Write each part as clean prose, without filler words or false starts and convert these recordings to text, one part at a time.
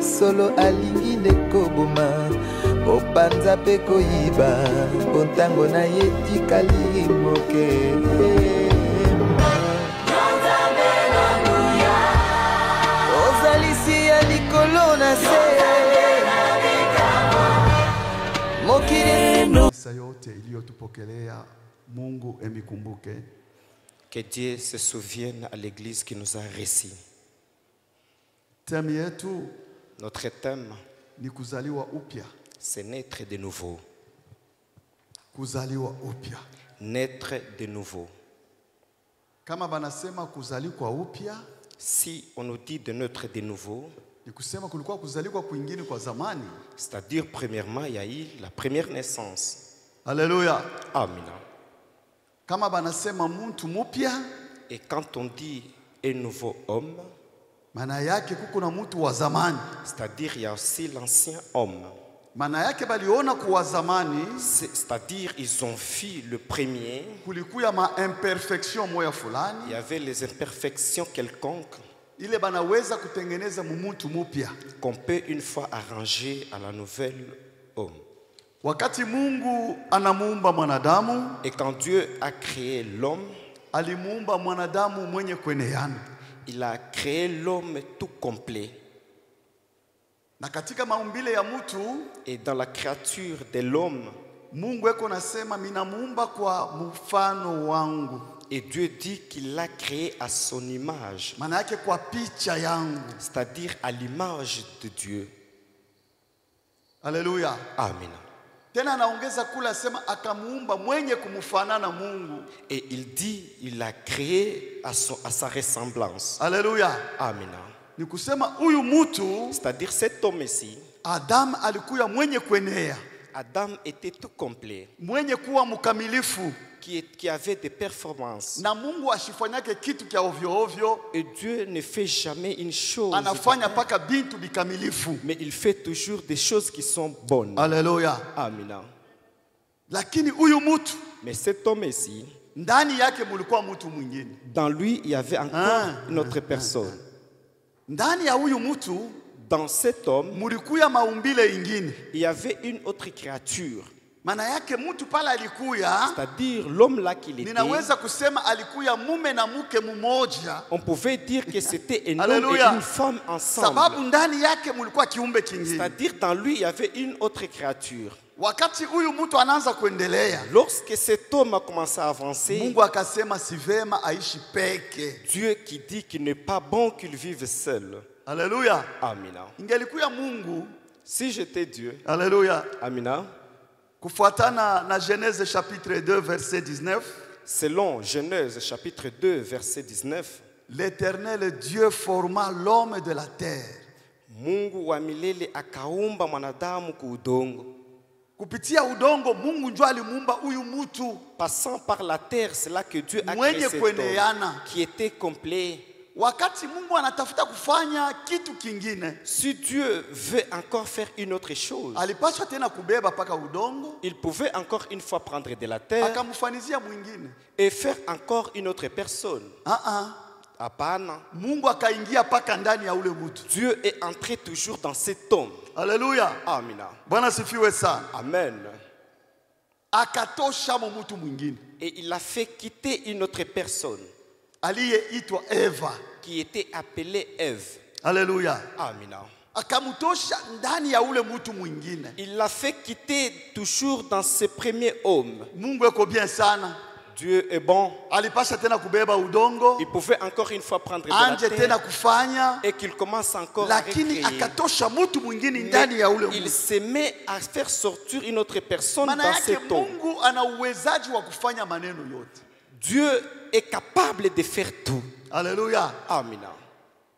Solo alingi nekoboma opanza pe koyiba bontango na ye tikali moke ozalisi ya likolo na se mokili yote iliyotupokelea Mungu emikumbuke. Que Dieu se souvienne à l'église qui nous a récit. Thème yetu, notre thème, ni kuzaliwa upya. C'est naître de nouveau. Kuzaliwa upya. Naître de nouveau. Kama banasema kuzaliwa upya, si on nous dit de naître de nouveau, ni kusema kulikuwa kuzaliwa kwingine kwa zamani. C'est-à-dire premièrement il y a eu la première naissance. Alléluia. Amen. Kama banasema muntu mupya, et quand on dit un nouveau homme, maana yake kuko na mtu wa zamani. C'est-à-dire il y a aussi l'ancien homme. Maana yake baliona kwa zamani, c'est-à-dire ils ont vu le premier. Kulikuya ma imperfection moya fulani. Il y avait les imperfections quelconques. Ile banaweza kutengeneza mtu mupya. Qu'on peut une fois arranger à la nouvelle homme. Wakati Mungu anamuumba mwanadamu, et quand Dieu a créé l'homme, alimuumba mwanadamu mwenye kweneana. Il a créé l'homme tout complet. Na katika maumbile ya mtu, et dans la créature de l'homme, Mungu eko nasema minamuumba kwa mfano wangu. Et Dieu dit qu'il l'a créé à son image. Maana yake kwa picha yangu. C'est-à-dire à l'image de Dieu. Alléluia. Amen. Tena anaongeza kula sema akamuumba mwenye kumfanana Mungu. Et il dit il l'a créé à sa ressemblance. Alléluia. Amen. Ni kusema huyu mtu, c'est-à-dire cet homme ici, Adam alikuya mwenye kwenea. Adam était tout complet. Mwenye kuwa mkamilifu. Qui avait des performances. Na Mungu ashifanyake kitu kia ovyo ovyo. Et Dieu ne fait jamais une chose. Anafanya paka bintu bikamilifu. Mais il fait toujours des choses qui sont bonnes. Alléluia. Amen. Lakini huyu mtu, mais cet homme ici, ndani yake mulikuwa mtu mwingine. Dans lui il y avait encore une autre personne. Ndani ya huyu mtu, dans cet homme, mulikuya maumbile ingine. Il y avait une autre créature. Maana yake mtu pala alikuya, c'est-à-dire l'homme là qu'il était. Ninaweza kusema alikuya mume na mke mmoja. On pouvait dire que c'était un homme et une femme ensemble. Sababu ndani yake mulikuwa kiumbe kingine. C'est-à-dire dans lui il y avait une autre créature. Wakati huyu mtu anaanza kuendelea, lorsque cet homme a commencé à avancer, Mungu akasema si vema aishi peke. Dieu qui dit qu'il n'est pas bon qu'il vive seul. Alléluia. Amina. Ingelikuya Mungu, si j'étais Dieu. Alléluia. Amina. Kufuatana na Genèse chapitre 2 verset 19. Selon Genèse chapitre 2 verset 19. L'Éternel Dieu forma l'homme de la terre. Mungu wa milele akaumba mwanadamu ku udongo. Kupitia udongo Mungu njoo alimuumba huyu mtu. Passant par la terre, c'est là que Dieu a créé cet homme qui était complet. Wakati Mungu anatafuta kufanya kitu kingine, si Dieu veut encore faire une autre chose, alipaswa tena kubeba paka udongo, il pouvait encore une fois prendre de la terre akamfanizia mwingine et faire encore une autre personne. Hapana. Mungu akaingia paka ndani ya ule mtu. Dieu est entré toujours dans cet homme. Alléluia. Amina. Bwana sifiwe sana. Amen. Akatosha mtu mwingine. Et il a fait quitter une autre personne. Aliyeitwa Eva, qui était appelée Ève. Alléluia. Amina. Akamtosha ndani ya ule mtu mwingine. Il l'a fait quitter toujours dans ce premier homme. Mungu eko bien sana. Dieu est bon. Alipasha tena kubeba udongo. Il pouvait encore une fois prendre de la terre. Tena kufanya. Et qu'il commence encore Lakini à recréer. Akatosha mtu mwingine ndani ya ule mtu. Il se met à faire sortir une autre personne dans cet homme. Mungu ana uwezaji wa kufanya maneno yote. Dieu est capable de faire tout. Alléluia. Amina.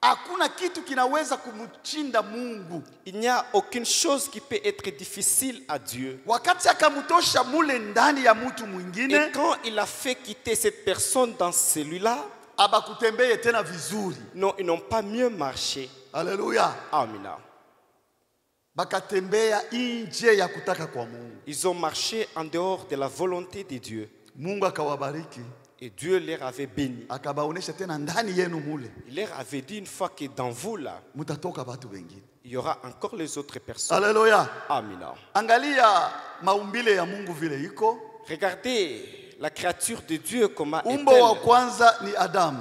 hakuna kitu kinaweza kumchinda Mungu. Il n'y a aucune chose qui peut être difficile à Dieu. Wakati akamtosha mule ndani ya mtu mwingine, et quand il a fait quitter cette personne dans celui-là, abakutembeye tena vizuri. Non, ils n'ont pas mieux marché. Alléluia. Amina. Bakatembea nje ya kutaka kwa Mungu. Ils ont marché en dehors de la volonté de Dieu. Mungu akawabariki. Et Dieu leur avait béni. Akabaonesha tena ndani yenu mule. Il leur avait dit une fois que dans vous là, mutatoka batu wengine. Il y aura encore les autres personnes. Alléluia. Amina. Angalia maumbile ya Mungu vile iko. Regardez la créature de Dieu comment est-elle. Umbo wa kwanza ni Adam.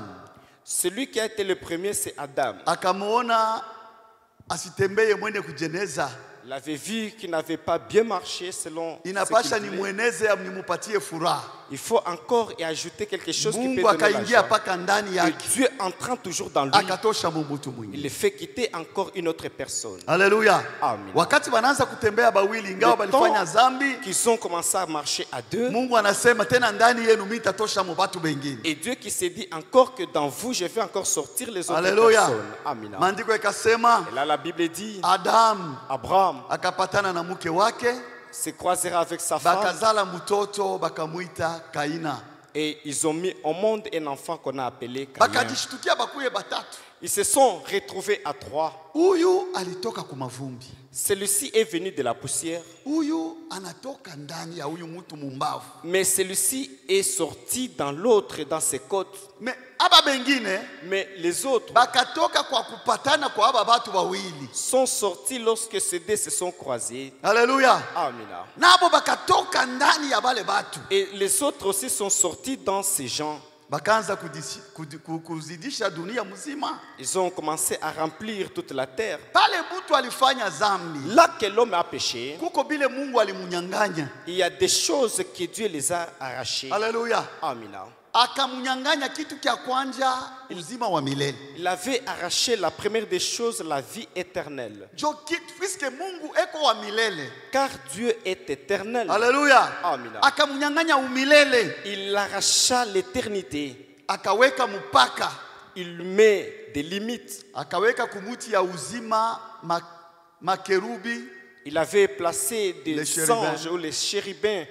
Celui qui a été le premier c'est Adam. Akamuona asitembeye mwende kujeneza. Il avait vu qu'il n'avait pas bien marché selon inapasha ni mweneze nimupatie furaha. Il faut encore y ajouter quelque chose qui peut Mungu donner la joie. paka ndani yake. Et Dieu entrant toujours dans lui, akatosha mtu mwingine. Il le fait quitter encore une autre personne. Alléluia. Amen. Wakati wanaanza kutembea bawili ingawa balifanya dhambi, qu'ils ont commencé à marcher à deux, Mungu anasema tena ndani yenu mimi nitatosha watu wengine. Et Dieu qui s'est dit encore que dans vous je vais encore sortir les autres Alléluia. personnes. Amen. Maandiko yakasema, et là la Bible dit, Abraham akapatana na mke wake, se croisera avec sa femme, bakazala mtoto bakamuita Kaina. Et ils ont mis au monde un enfant qu'on a appelé Caïn. Bakajishtukia bakuye batatu. Ils se sont retrouvés à trois. Huyu alitoka kumavumbi. Celui-ci est venu de la poussière. Huyu anatoka ndani ya huyu mtu mumbavu. Mais celui-ci est sorti dans l'autre, dans ses côtes. Mais aba bengine, mais les autres bakatoka kwa kupatana kwa aba batu wawili. Sont sortis lorsque ces deux se sont croisés. Alléluia. Amina. Nabo bakatoka ndani ya bale batu. Et les autres aussi sont sortis dans ces gens. Bakaanza kuzidisha dunia mzima. Ils ont commencé à remplir toute la terre. Pale mtu alifanya dhambi, là que l'homme a péché, kuko bile Mungu alimunyanganya. Il y a des choses que Dieu les a arrachées. Alléluia. Amina. Akamunyanganya kitu kya kwanja, uzima wa milele. Il avait arraché la première des choses, la vie éternelle. Puisque Mungu eko wa milele. Car Dieu est éternel. Alléluia. Amina. Akamunyanganya umilele. Il arracha l'éternité. Akaweka mupaka. Il met des limites. Akaweka kumuti ya uzima makerubi. Il avait placé des anges ou les chérubins.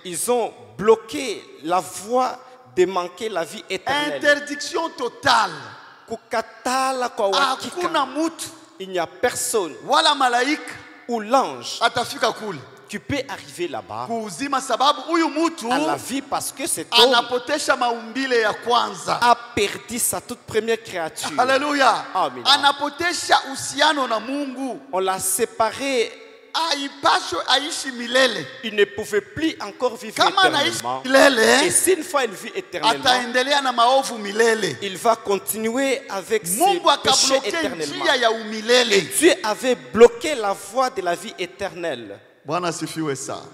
Ils ont bloqué la voie de manquer la vie éternelle. Interdiction totale. Il n'y a personne ou l'ange qui peut arriver là-bas à la vie parce que cet homme a perdu sa toute première créature. Alléluia. Amen. On l'a séparé. Il ne pouvait plus encore vivre éternellement. Et si une fois il vit éternellement, il va continuer avec ses péchés éternellement. Et Dieu avait bloqué la voie de la vie éternelle.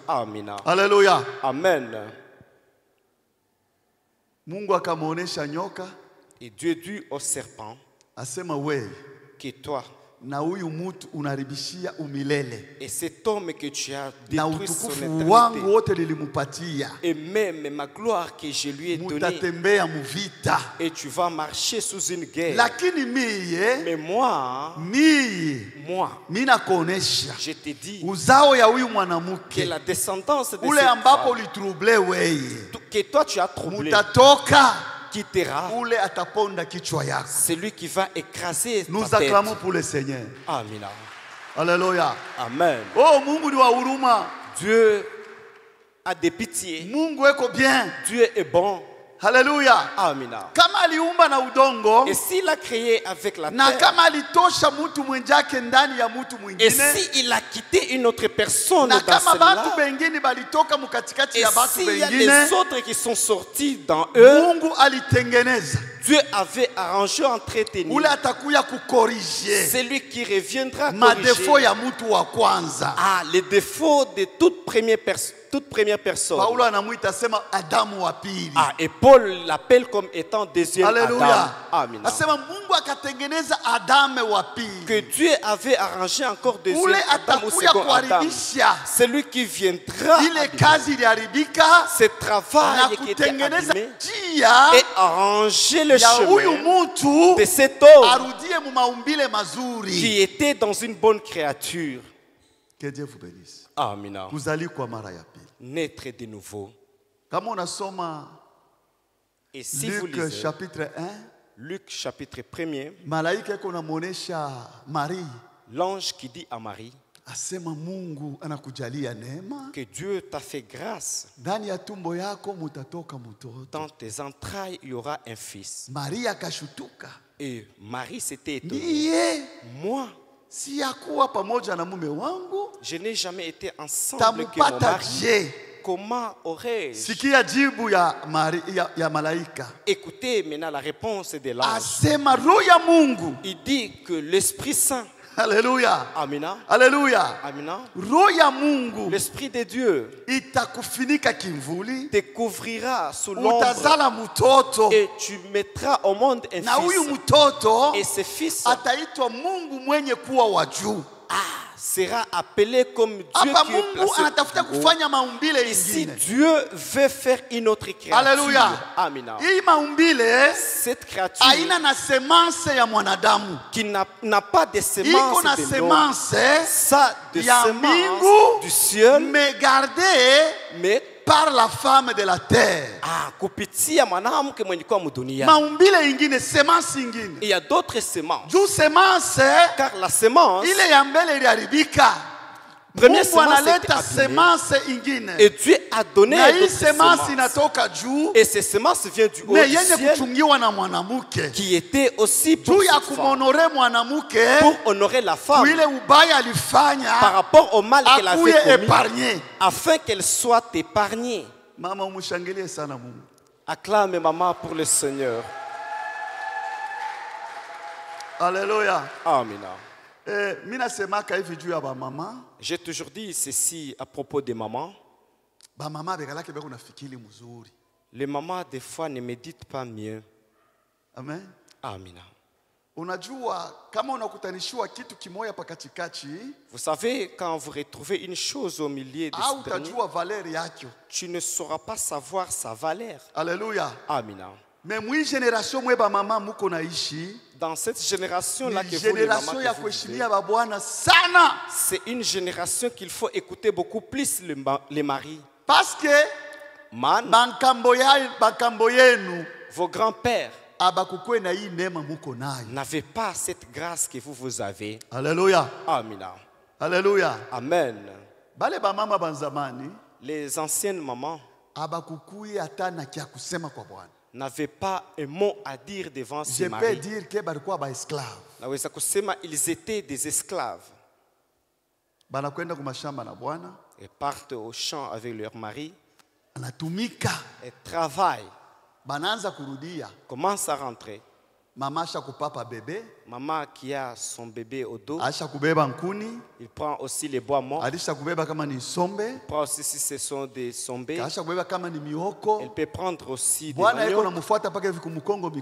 Amina. Alléluia. Amen. Et Dieu dit au serpent que toi et cet homme que tu as détruit son éternité et même ma gloire que je lui ai donnée, et tu vas marcher sous une guerre. Mais moi je te dis que la descendance de cette femme que toi tu as troublé quittera, celui qui va écraser ta tête. Nous acclamons pour le Seigneur. Amina. Alléluia. Amen. Oh, Mungu ni wa huruma. Dieu a des pitiés. Mungu eko bien. Dieu est bon. Alléluia. Amina. Kama aliumba na udongo, et s'il a créé avec la na terre, kama alitosha mtu mwenjake ndani ya mtu mwingine, et s'il a quitté une autre personne na dans kama celle-là, batu bengine balitoka mukatikati et ya batu s'il y a bengine, des autres qui sont sortis dans eux, Mungu alitengeneza. Dieu avait arrangé, entretenu. Ule atakuya kukorije. C'est lui qui reviendra madefo ya mtu wa kwanza. Ah, les défauts de toute première personne. Paulo anamuita sema Adamu wa pili. Ah, et Paul l'appelle comme étant deuxième Alléluia. Adam. Amen. Asema Mungu akatengeneza Adamu wa pili. Que Dieu avait arrangé encore deuxième ule Adam ou atakuya second Adam. Celui qui viendra ile kazi iliharibika ce travail na qui était abîmé et arranger le chemin de cet homme qui était dans une bonne créature. Que Dieu vous bénisse. Amina. Naître de nouveau. Et si vous lisez chapitre 1, Luc chapitre 1er, l'ange qui dit à Marie que Dieu t'a fait grâce. Dans tes entrailles, il y aura un fils. Et Marie s'était étonnée. Moi, je n'ai jamais été ensemble avec mon mari. Comment aurais-je écoutez maintenant la réponse de l'ange. Il dit que l'Esprit Saint, Alléluia. Amina. Alléluia. Amina. L'Esprit de Dieu te couvrira sous l'ombre et tu mettras au monde un fils. Et ce fils sera appelé comme Dieu qui est placé. Et si Dieu veut faire une autre créature, Alléluia. Amina. Cette créature qui n'a pas de semence de l'homme, ça de semence du ciel, mais gardée par la femme de la terre. Il y a d'autres semences. Car la semence, première semence et Dieu a donné d'autres semences. Et ces semences viennent du haut du ciel qui était aussi pour honorer la femme par rapport au mal qu'elle avait commis, afin qu'elle soit épargnée. Acclame maman pour le Seigneur. Alléluia. Amina. J'ai toujours dit ceci à propos des mamans. Les mamans, des fois, ne méditent pas mieux. Amen. Amina. Vous savez, quand vous retrouvez une chose au milieu de ce dernier, tu ne sauras pas savoir sa valeur. Alléluia. Amina. Mais génération dans cette génération-là que vous, les mamans, c'est une génération qu'il faut écouter beaucoup plus les maris. Parce que vos grands-pères n'avaient pas cette grâce que vous avez. Alléluia. Amina. Alléluia. Amen. Les anciennes mamans n'avaient pas un mot à dire devant ses maris. Je peux dire que esclaves. Ils étaient des esclaves. Ils partent au champ avec leur mari. Et travaillent. Commencent à rentrer. Maman qui a son bébé au dos. Il prend aussi les bois morts. Il prend aussi si ce sont des sombés. Il peut prendre aussi des maniocs.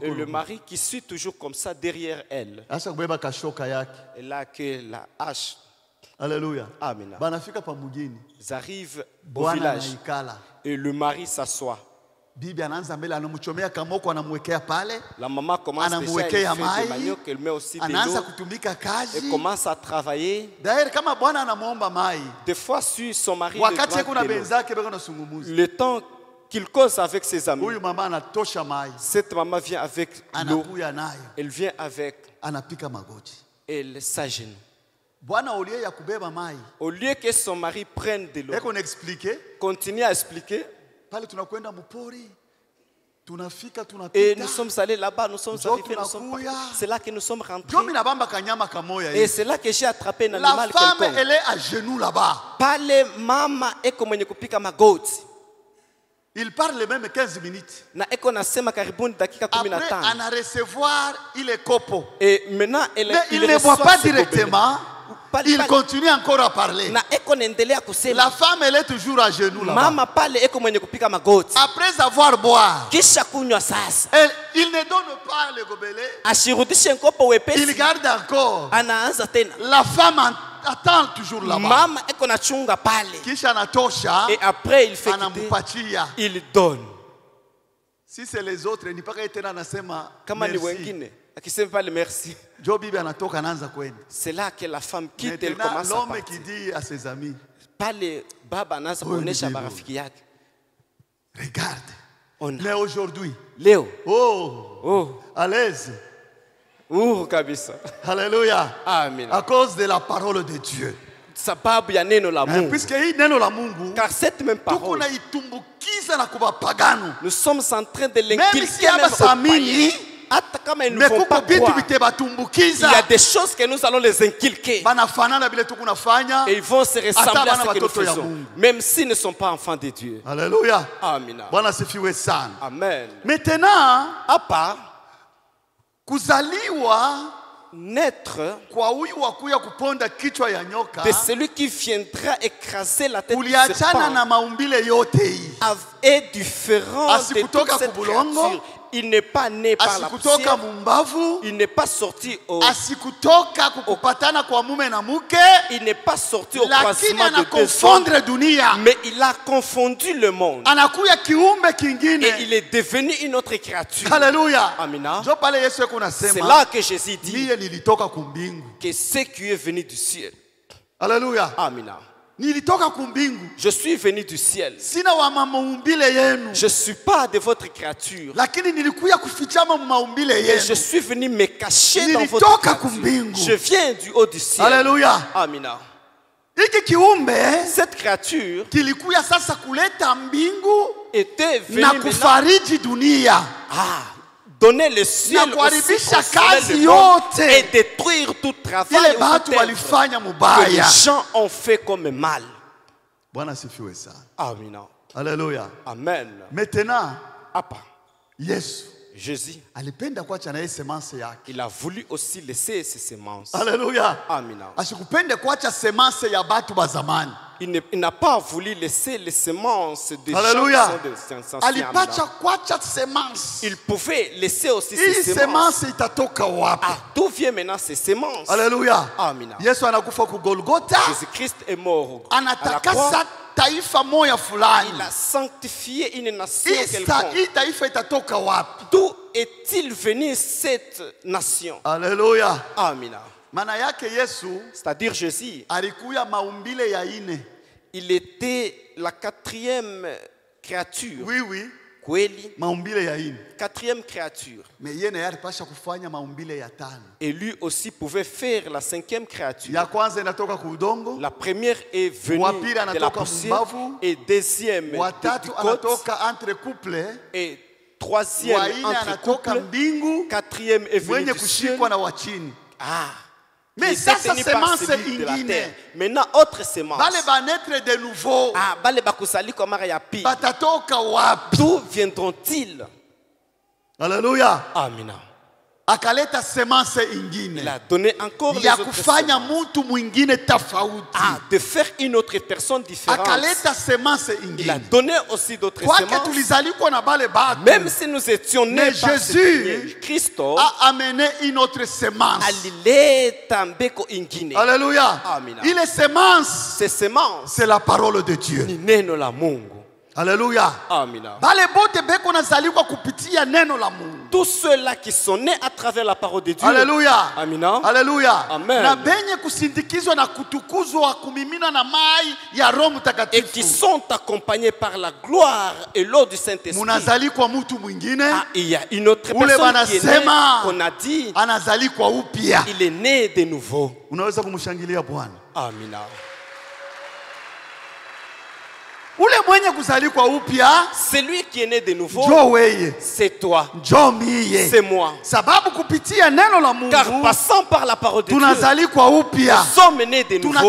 Et le mari qui suit toujours comme ça derrière elle. Et là que la hache. Alléluia. Amen. Ils arrivent au village. Et le mari s'assoit. La maman commence à faire des maniocs, elle met aussi de l'eau et commence à travailler. Des fois, si son mari le temps qu'il cause avec ses amis, cette maman vient avec l'eau, elle vient avec, elle s'agenouille. Au lieu que son mari prenne de l'eau, continue à expliquer. Et nous sommes allés là-bas, nous sommes arrivés, c'est là que nous sommes rentrés. Et c'est là que j'ai attrapé un animal quelconque. La femme, elle est à genoux là-bas. Il parle même 15 minutes. Après, on a recevoir, il est copo. Et maintenant, mais il ne boit pas directement. Il continue encore à parler. La femme, elle est toujours à genoux là-bas. Après avoir boire, il ne donne pas le gobelet. Il garde encore. La femme attend toujours là-bas. Et après, il fait il donne. Si c'est les autres, ni pas être anasema. Kama ni wengine, akisema pale merci. Jo bibi anatoka anaanza kwenda. C'est là que la femme quitte, elle commence à partir. L'homme qui dit à ses amis. Pale baba anaanza kuonesha marafiki yake. Regarde. Mais aujourd'hui, leo, à l'aise. Kabisa. Alléluia. Amen. À cause de la parole de Dieu. Sababu ya neno la Mungu. Puisque hii neno la Mungu, car cette même parole, nous sommes en train de l'inculquer même aux païens. Hata kama ils ne vont pas croire, il y a des choses que nous allons les inculquer. Et ils vont se ressembler à ce que nous faisons, même s'ils ne sont pas enfants de Dieu. Alléluia. Amen. Amen. Maintenant, kuzaliwa naître de celui qui viendra écraser la tête du serpent est différent de toute cette créature. Il n'est pas né par la poussière. Il n'est pas sorti au il n'est pas sorti au croisement de deux hommes, mais il a confondu le monde. Et il est devenu une autre créature. Alléluia. Amina. C'est là que Jésus dit que ce qui est venu du ciel. Alléluia. Amina. Je suis venu du ciel. Je ne suis pas de votre créature. Et je suis venu me cacher dans votre créature. Je viens du haut du ciel. Alléluia. Amina. Cette créature était venue donner le ciel aussi, consoler le monde et détruire tout travail que les gens ont fait comme mal. Amen. Alléluia. Amen. Maintenant, Jésus, il a voulu aussi laisser ses semences. Alléluia. Amen. Il n'a pas voulu laisser les semences des gens qui sont des anciens. Il pouvait laisser aussi ses semences. D'où viennent maintenant ces semences? Alléluia. Amen. Jésus-Christ est mort à la croix. Il a sanctifié une nation quelconque. D'où est-il venu cette nation? Alléluia. Amen. C'est-à-dire Jésus, il était la quatrième créature. Oui. Quatrième créature. Et lui aussi pouvait faire la cinquième créature. La première est venue de la poussière et deuxième du côté et troisième entre couples. Quatrième est venue du ciel. Mais ça semence ingine. Maintenant autre semence. De nouveau. D'où viendront-ils? Alléluia. Amen. Akaleta semence ingine. Il a donné encore les autres kufanya mtu mwingine tofauti. De faire une autre personne différente. Akaleta semence ingine. Il a donné aussi d'autres semences. Même si nous étions nés par Jésus, Christ a amené une autre semence. Alléluia. Il est semence. Ces semences, c'est la parole de Dieu. Alléluia. Amina. Tous ceux-là qui sont nés à travers la parole de Dieu. Alléluia. Amina. Alléluia. Amen. Et qui sont accompagnés par la gloire et l'eau du Saint-Esprit. Il y a une autre personne qui est née, qu'on a dit, il est né de nouveau. Amina. Celui qui est né de nouveau, c'est toi, c'est moi. Car passant par la parole de Dieu, nous sommes nés de nouveau.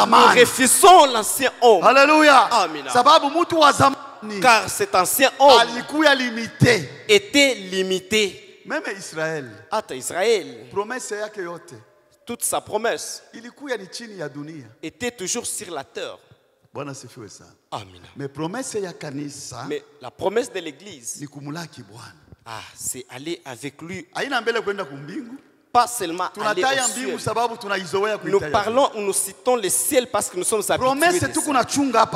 Nous refusons l'ancien homme. Alléluia. Car cet ancien homme était limité. Même Israël, toute sa promesse était toujours sur la terre. Amen. Mais la promesse de l'église, c'est aller avec lui. Pas seulement aller au ciel. Nous parlons ou nous citons le ciel parce que nous sommes habitués de ça.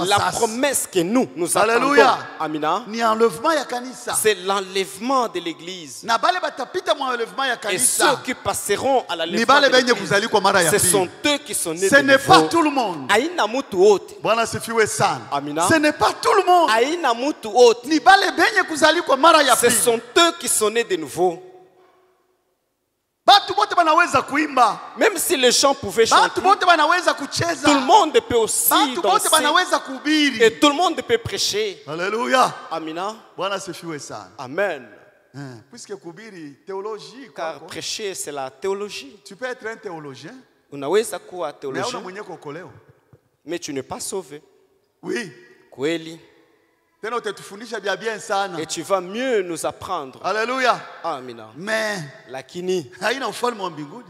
La promesse que nous attendons, Amina, c'est l'enlèvement de l'église. Et ceux qui passeront à l'enlèvement de l'église, ce sont eux qui sont nés de nouveau. Ce n'est pas tout le monde. Amina. Ce n'est pas tout le monde. Ce sont eux qui sont nés de nouveau. Même si les gens pouvaient chanter, tout le monde peut aussi danser et tout le monde peut prêcher. Alléluia. Amina. Amen. Car prêcher, c'est la théologie. Tu peux être un théologien, Unaweza kuwa théologien, mais tu n'es pas sauvé. Oui. Kweli. Et tu vas mieux nous apprendre. Alléluia. Amina. Mais lakini haina ufalme wa mbinguni.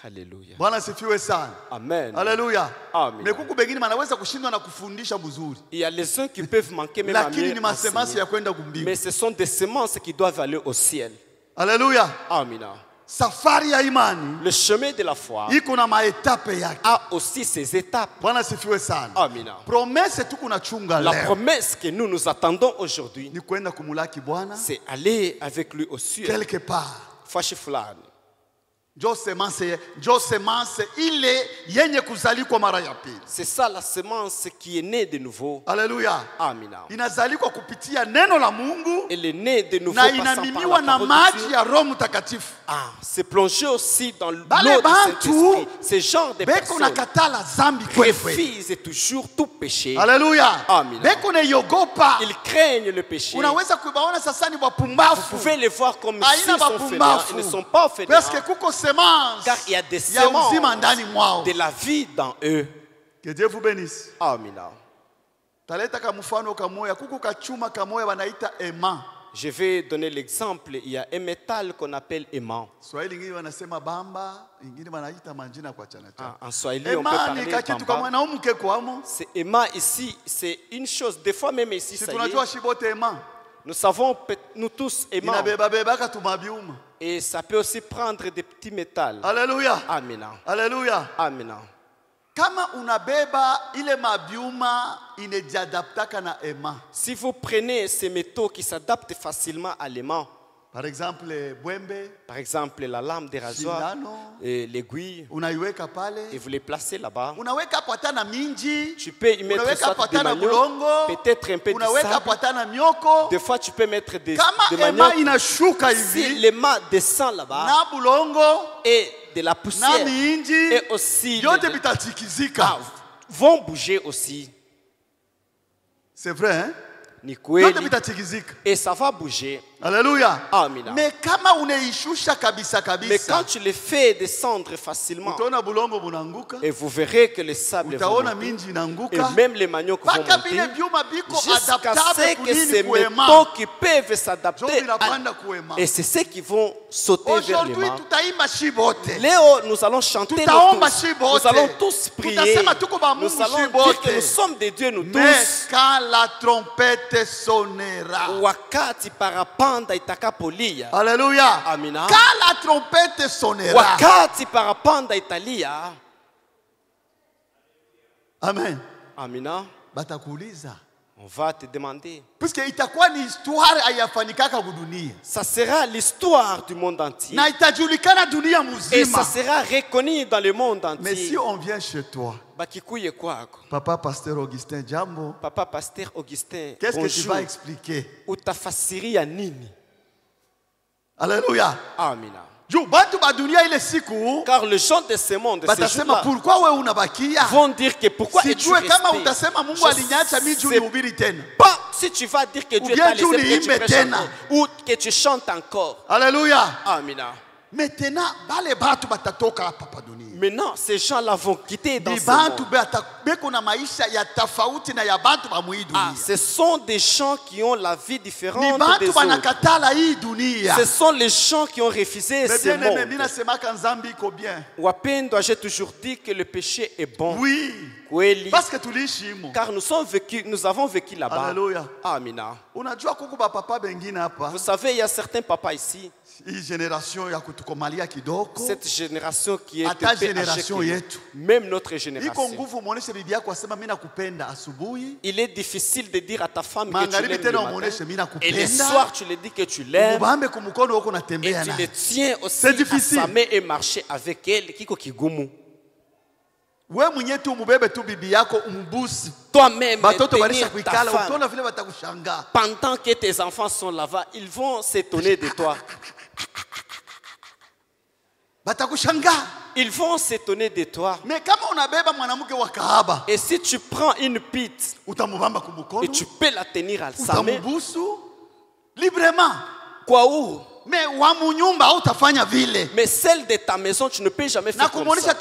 Haleluya. Bwana sifiwe sana. Amen. Alléluia. Amen. Mekuku bengine manaweza kushindwa na kufundisha mzuri. Il y a les uns qui peuvent manquer même lakini ni masemasi ya kwenda kumbingu. Mais ce sont des semences qui doivent aller au ciel. Alléluia. Amina. Safari ya imani, le chemin de la foi, iko na maetape yake, a aussi ses étapes. Bwana sifiwe sana. Amina. Promesse tuko na chunga leo. La promesse que nous attendons aujourd'hui, ni kwenda kumulaki Bwana, c'est aller avec lui au ciel. Quelque part. Fashi fulani. C'est ça la semence qui est née de nouveau. Alléluia. Amina. Inazalikwa kupitia neno la Mungu. Elle est née de nouveau na inamimiwa na maji ya Roho Mtakatifu. Ah, c'est plongé aussi dans l'eau du Saint-Esprit. Ce genre de personnes refusent toujours tout péché. Alléluia. Amina. Ils craignent le péché. Unaweza kubaona sasa ni wapumbavu. Vous pouvez les voir comme s'ils sont fainéants. Ils ne sont pas fainéants. Parce que kuko car il y a des semences de la vie dans eux. Que Dieu vous bénisse. Amina. Je vais donner l'exemple. Il y a un métal qu'on appelle aimant. En swahili, on peut parler bamba. C'est aimant ici, c'est une chose. Des fois même ici, ça y est. Nous savons, nous tous aimants. Et ça peut aussi prendre des petits métals. Alléluia. Amina. Alléluia. Amina. Kama unabeba ile mabiuma inajiadaptaka na ema. Si vous prenez ces métaux qui s'adaptent facilement à l'aimant, par exemple bwembe, par exemple la lame de rasoir, l'aiguille, unaiweka pale, et vous les placez là-bas. Unaweka pata na minji, tu peux y mettre soit de manioc, peut-être un peu de sable. Des fois tu peux mettre des manioc. Si l'aimant descend là-bas, na bulongo, et de la poussière, et aussi vont bouger aussi. C'est vrai, hein? Et ça va bouger. Alléluia. Amina. Mais kama unaishusha kabisa kabisa, mais quand tu les fais descendre facilement, et vous verrez que les sables vont monter, et même les maniocs vont monter, jusqu'à ce que ces métaux qui peuvent s'adapter, et c'est ceux qui vont sauter vers l'aimant. Léo, nous allons chanter nous allons tous prier, nous allons dire que nous sommes des dieux, nous tous. Mais quand la trompette sonnera, wakati parapanda itakapolia, alléluia, amina, quand la trompette sonnera, wakati parapanda italia, amen, amina, batakuuliza, on va te demander, puisque itakuwa ni histoire hayafanikaka kudunia, ça sera l'histoire du monde entier, na itajulikana dunia muzima, et ça sera reconnu dans le monde entier. Mais si on vient chez toi, bakikuye kwako, papa pasteur Augustin, jambo, papa pasteur Augustin, qu'est-ce que tu vas expliquer? Utafasiria nini? Alléluia. Amina. Car les gens de ce monde vont dire que pourquoi es-tu resté? Pas si tu vas dire que Dieu t'a laissé que tu prêches encore, ou que tu chantes encore. Alléluia. Amina. Maintenant, ces gens-là vont quitter dans ce monde. Ce sont des gens qui ont la vie différente des autres. Ce sont les gens qui ont refusé ce monde. Wapendwa, j'ai toujours dit que le péché est bon. Oui. Parce que car nous avons vécu là-bas. Alléluia. Amina. Vous savez, il y a certains papas ici. Cette génération qui est même notre génération. Il est difficile de dire à ta femme que tu l'aimes le matin, et le soir tu lui dis que tu l'aimes et tu le tiens aussi à sa main et marcher avec elle. Kiko kigumu. Toi-même, tenir ta femme, pendant que tes enfants sont là-bas, ils vont s'étonner de toi. Ils vont s'étonner de toi. Et si tu prends une pite et tu peux la tenir à sa main librement, quoi où? Mais celle de ta maison, tu ne peux jamais faire comme ça.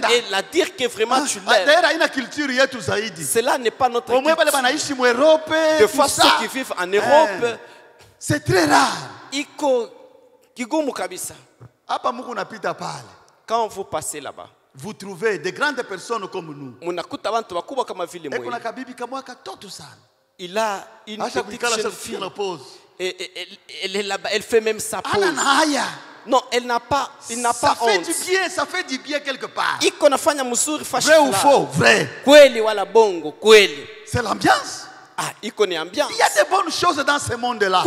Et la dire que vraiment tu l'aimes. Cela n'est pas notre culture. Des fois, ceux qui vivent en Europe, c'est très rare. Kigumu kabisa. Quand vous passez là-bas, vous trouvez de grandes personnes comme nous. Il a une petite jeune fille. Et elle est là-bas, elle fait même sa pause. Non, il n'a pas honte. Ça fait du bien quelque part. Vrai ou faux? Vrai. C'est l'ambiance. Il y a des bonnes choses dans ce monde-là.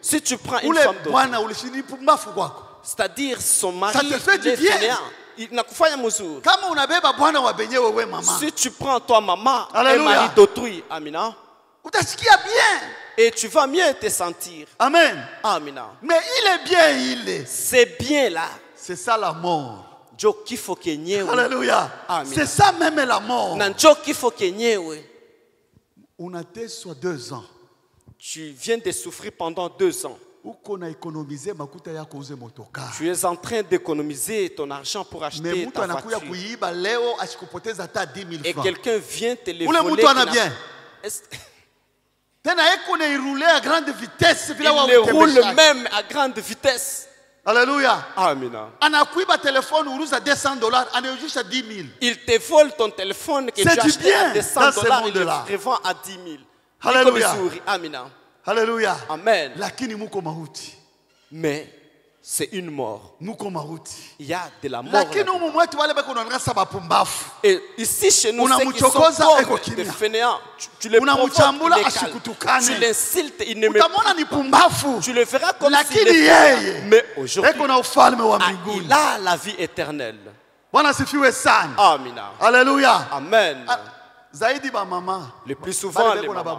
Si tu prends une femme d'autre, c'est-à-dire son mari, ça te fait du bien. Si tu prends toi maman, un mari d'autrui, Amina, et tu vas mieux te sentir. Amen. Amina. Mais il est bien, c'est bien là. C'est ça la mort. Alléluia. C'est ça même la mort. On a soit 2 ans. Tu viens de souffrir pendant 2 ans. Tu es en train d'économiser ton argent pour acheter ta voiture. Et quelqu'un vient te le voler. Il roule même à grande vitesse. Alléluia. Amina. Il te vole ton téléphone que tu as acheté à $200 et il le revend à 10 000. Alléluia. Amina. Alléluia. Amen. Mais c'est une mort. Il y a de la mort. Et ici chez nous, ceux qui sont pauvres, des fainéants, tu les provoques, tu l'insultes, il ne me pas. Tu le feras comme s'il est. Mais aujourd'hui, il a la vie éternelle. Amina. Alléluia. Amen. maman. Le plus souvent, les mamans,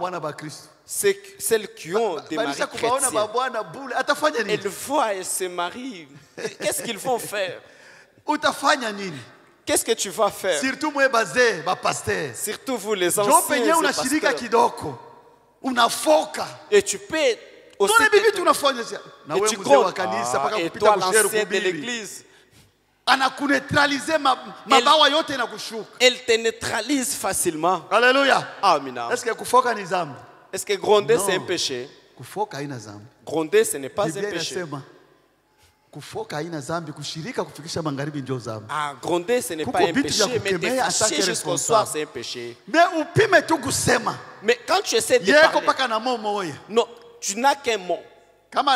c'est celles qui ont des maris chrétiens. Elles voient et se marient. Qu'est-ce qu'ils vont faire? Qu'est-ce que tu vas faire? Surtout vous les anciens et pasteurs. Et tu peux aussi et tu comptes. Et toi l'ancien de l'église, elle te neutralise facilement. Alléluia. Amina. Est-ce que gronder c'est un péché? Gronder ce n'est pas un péché. Gronder ce n'est pas un péché, mais défricher jusqu'au soir c'est un péché. Mais quand tu essaies de parler, non, tu n'as qu'un mot. C'est de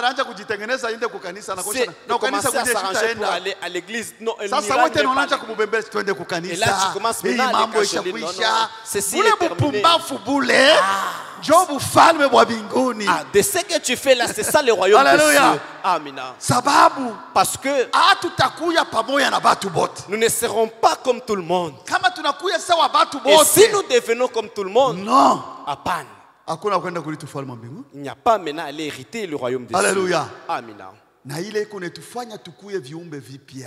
commencer à s'arranger pour aller à l'église. Non, et là tu commences maintenant à les ceci est terminé. De ce que tu fais là, c'est ça le royaume des cieux. Amina. Parce que nous ne serons pas comme tout le monde. Et si nous devenons comme tout le monde, non. Il n'y a pas maintenant à hériter le royaume des cieux. Alléluia. Amina.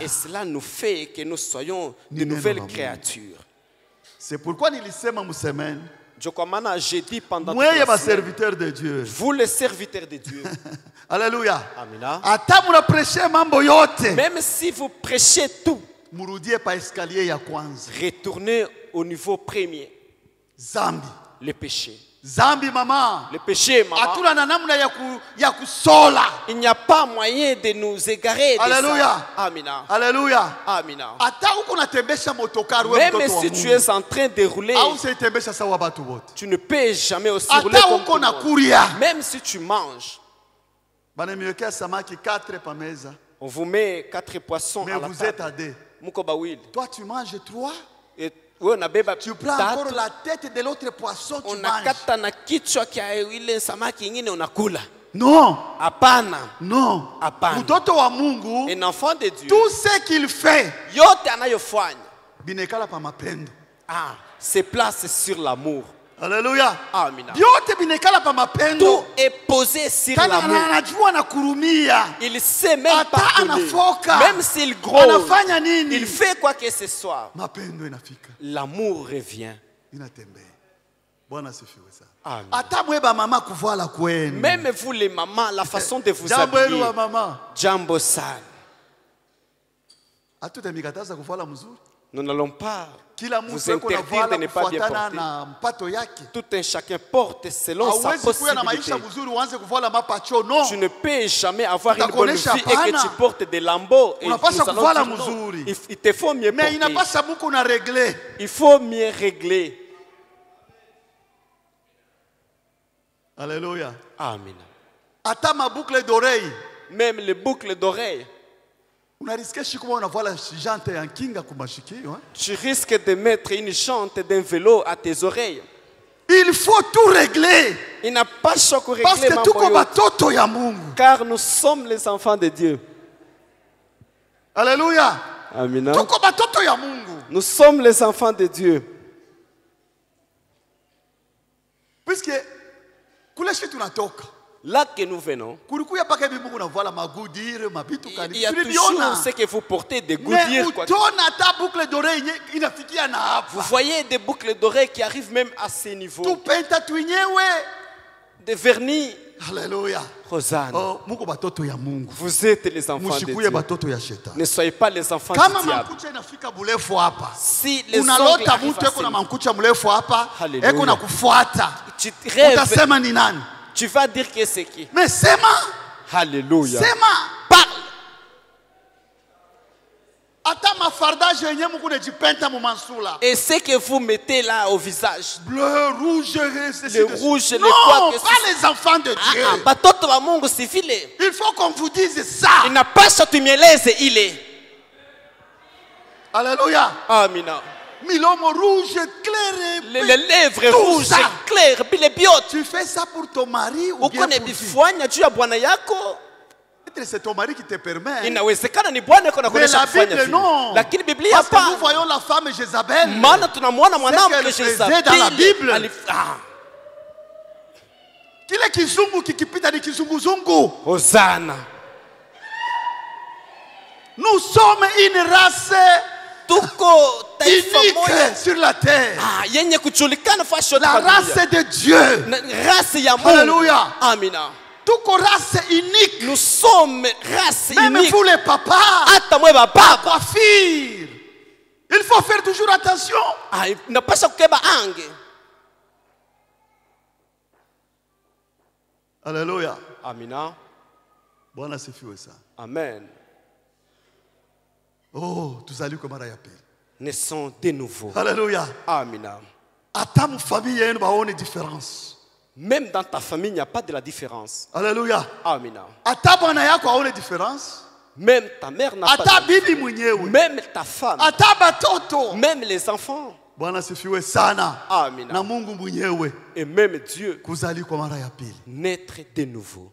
Et cela nous fait que nous soyons de nouvelles créatures. C'est pourquoi nous j'ai dit pendant serviteur de Dieu. Vous les serviteurs de Dieu. Alléluia. Amina. Même si vous prêchez tout, retournez au niveau premier. Zambi. Le péché. Zambi maman. Le péché, maman. Atula na namna ya kusola. Il n'y a pas moyen de nous égarer. Alléluia. Amina. Alléluia. Amina. Ata uko natembesha motokari wewe mtoto wa Mungu. Même si tu es en train de rouler. Au usitembesha sawa watu wote. Tu ne peux jamais aussi rouler comme uko na kuria. Même si tu manges. Bana miwekea samaki 4 pa meza. On vous met 4 poissons mais à la table. Mais vous êtes à 2. Muko bawili. Toi tu manges 3. Et tu prends encore la tête de l'autre poisson, tu manges. Non. Apana. Non. Apana. Mtoto wa Mungu, un enfant de Dieu, tout ce qu'il fait, yote anayofanya, binekala pa mapendo. Ah, se place sur l'amour. Alléluia. Amina. Tout est posé sur l'amour. Il sait même pardonner. Même s'il gronde, il fait quoi que ce soit. L'amour revient. Amen. Même vous les mamans, la façon de vous habiller. Jambo san. Nous n'allons pas vous interdire de ne pas bien porter. Tout un chacun porte selon sa possibilité. Tu ne peux jamais avoir une bonne vie et que tu portes des lambeaux. Et il te faut mieux porter. Il faut mieux régler. Alléluia. Amen. Attends ma boucle d'oreille. Même les boucles d'oreilles. Tu risques de mettre une jante d'un vélo à tes oreilles. Il faut tout régler. Il n'a pas choc régler. Parce que tout comme toto ya Mungu. Car nous sommes les enfants de Dieu. Alléluia. Amina. Tout comme toto ya Mungu. Nous sommes les enfants de Dieu. Puisque kuleshi tunatoka. Là que nous venons, il y a toujours ce que vous portez, des goudires. Vous voyez des boucles d'oreilles qui arrivent même à ce niveau. Des vernis. Alléluia. Hosanna. Vous êtes les enfants de Dieu. Ne soyez pas les enfants du diable. Si les ongles arrivent à tu rêves. Tu vas dire que c'est qui? Mais c'est moi. Alléluia. C'est moi. Parle. Et ce que vous mettez là au visage. Bleu, rouge, le rouge, non, le pas les enfants de Dieu. Il faut qu'on vous dise ça. Il n'a pas sorti il est. Alléluia. Amina. Milomo rouge clair et les lèvres rouges claires puis les biotes. Tu fais ça pour ton mari ou bien pour qui? Peut-être c'est ton mari qui te permet. Mais la Bible non. Parce que nous voyons la femme Jézabel. C'est qu'elle faisait dans la Bible. Kile kizungu kikipita ni kizunguzungu. Hosanna. Nous sommes une race unique sur la terre. La race de Dieu. Alléluia. Amina. Tout race unique. Nous sommes race unique. Même vous les papas. Coiffure. Il faut faire toujours attention. Alléluia. Amina. Bwana sifiwe sana. Amen. Oh, tuzali kwa mara ya pili. Naissons de nouveau. Alléluia. Amina. Ata mu famille yenu baone différence. Même dans ta famille, il n'y a pas de la différence. Alléluia. Amina. Ata bwana yako aone différence. Même ta mère n'a pas de différence. Même ta femme. Ata batoto. Même les enfants. Bwana sifiwe sana. Amina. Na Mungu mwenyewe. Et même Dieu. Kuzali kwa mara ya pili. Naître de nouveau.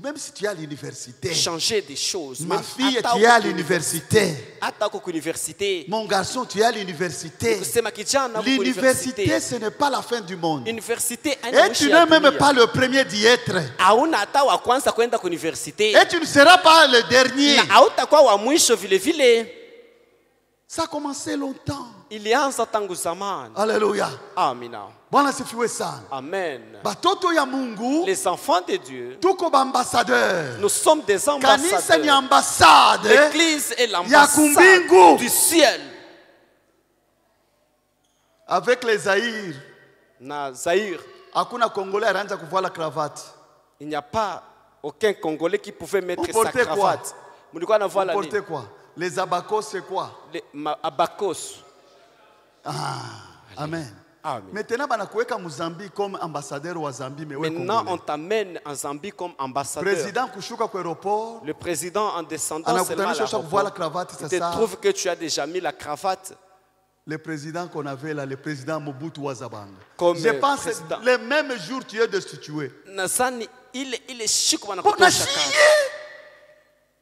Même si tu es à l'université. Changer des choses. Ma fille, tu es à l'université. Mon garçon, tu es à l'université. L'université, ce n'est pas la fin du monde. Et tu n'es même pas le premier d'y être. Et tu ne seras pas le dernier. Ça a commencé longtemps. Alléluia. Amina. Amen. Les enfants de Dieu. Nous sommes des ambassadeurs. L'église est l'ambassade du ciel. Avec les Zaïr. Na Zaïre, hakuna Congolais anaanza kuvaa la cravate. Il n'y a pas aucun Congolais qui pouvait mettre sa cravate. Vous portez quoi? Les abacos, c'est quoi? Les abacos. Ah, amen. Maintenant, comme ambassadeur au Zambie. Maintenant, on t'amène en Zambie comme ambassadeur. Le président, en descendant seulement à l'aéroport, il te trouve que tu as déjà mis la cravate. Le président qu'on avait là, le président Mobutu Wazabanga. Je pense que le même jour tu es destitué. Il est chic.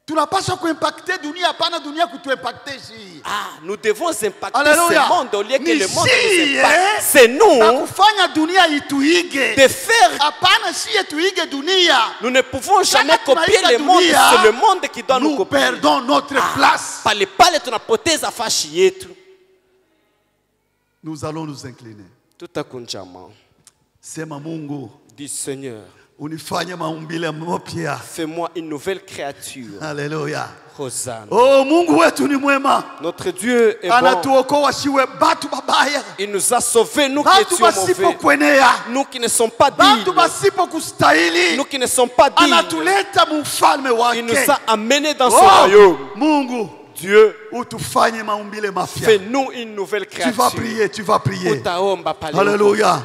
Tu n'as pas impacté dunia, pas dunia que tu impacté ici. Ah, nous devons impacter ce monde au lieu que le monde nous impacte. C'est nous de faire. Nous ne pouvons jamais copier le monde. C'est le monde qui doit nous copier. Nous perdons notre place. Nous allons nous incliner. C'est ma Mungu. Dis Seigneur. Fais-moi une nouvelle créature. Alléluia. Hosanna. Oh, Mungu wetu ni mwema. Notre Dieu est bon. Il nous a sauvés, nous qui étions mauvais. Nous qui ne sommes pas dignes. Nous qui ne sommes pas dignes. Il nous a amenés dans son royaume. Mungu. Dieu, fais-nous une nouvelle créature. Tu vas prier. Alléluia.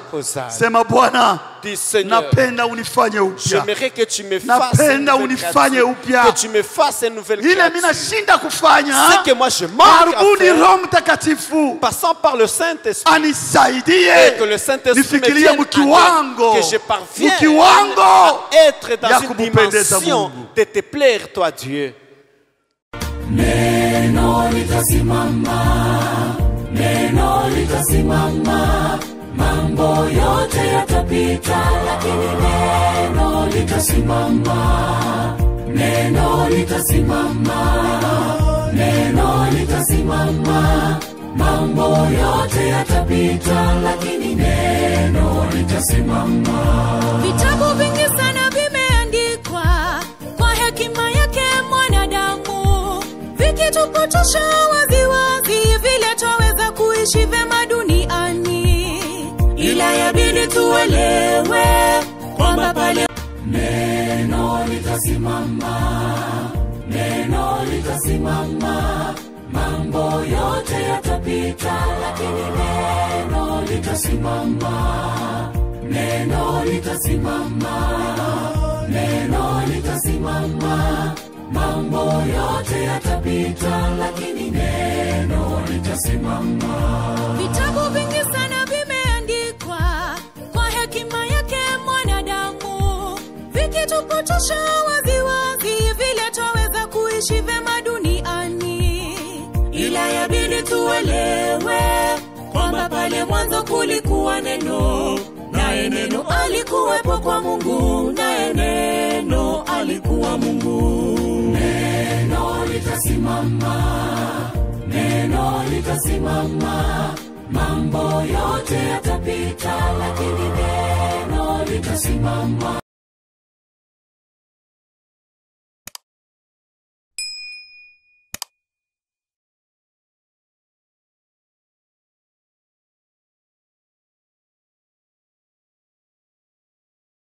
C'est ma Bwana. Dis Seigneur, j'aimerais que tu me fasses une nouvelle créature. Que tu me fasses une nouvelle créature. Ce que moi je manque à faire, passant par le Saint-Esprit, et que le Saint-Esprit me vienne que je parvienne à être dans une dimension de te plaire, toi Dieu. Neno litasimama, neno litasimama, mambo yote yatapita, lakini neno litasimama, neno litasimama, neno litasimama, mambo yote yatapita, lakini neno litasimama. Vitabu vingi sana vimeandikwa kwa hekima yake mwanadamu, vikitupotosha waziwazi vile twaweza kuishi vema duniani, ila yabidi tuelewe kwamba pale neno litasimama, neno litasimama, mambo yote yatapita, lakini neno litasimama, neno litasimama, neno litasimama, mambo yote yatapita, lakini neno litasimama. Vitabu vingi sana vimeandikwa kwa hekima yake mwanadamu, vikitupotosha waziwazi vile twaweza kuishi vema duniani, ila yabidi tuelewe kwamba pale mwanzo kulikuwa neno, naye neno alikuwepo kwa Mungu, naye neno alikuwa Mungu. Neno litasimama, neno litasimama, mambo yote yatapita, lakini neno litasimama.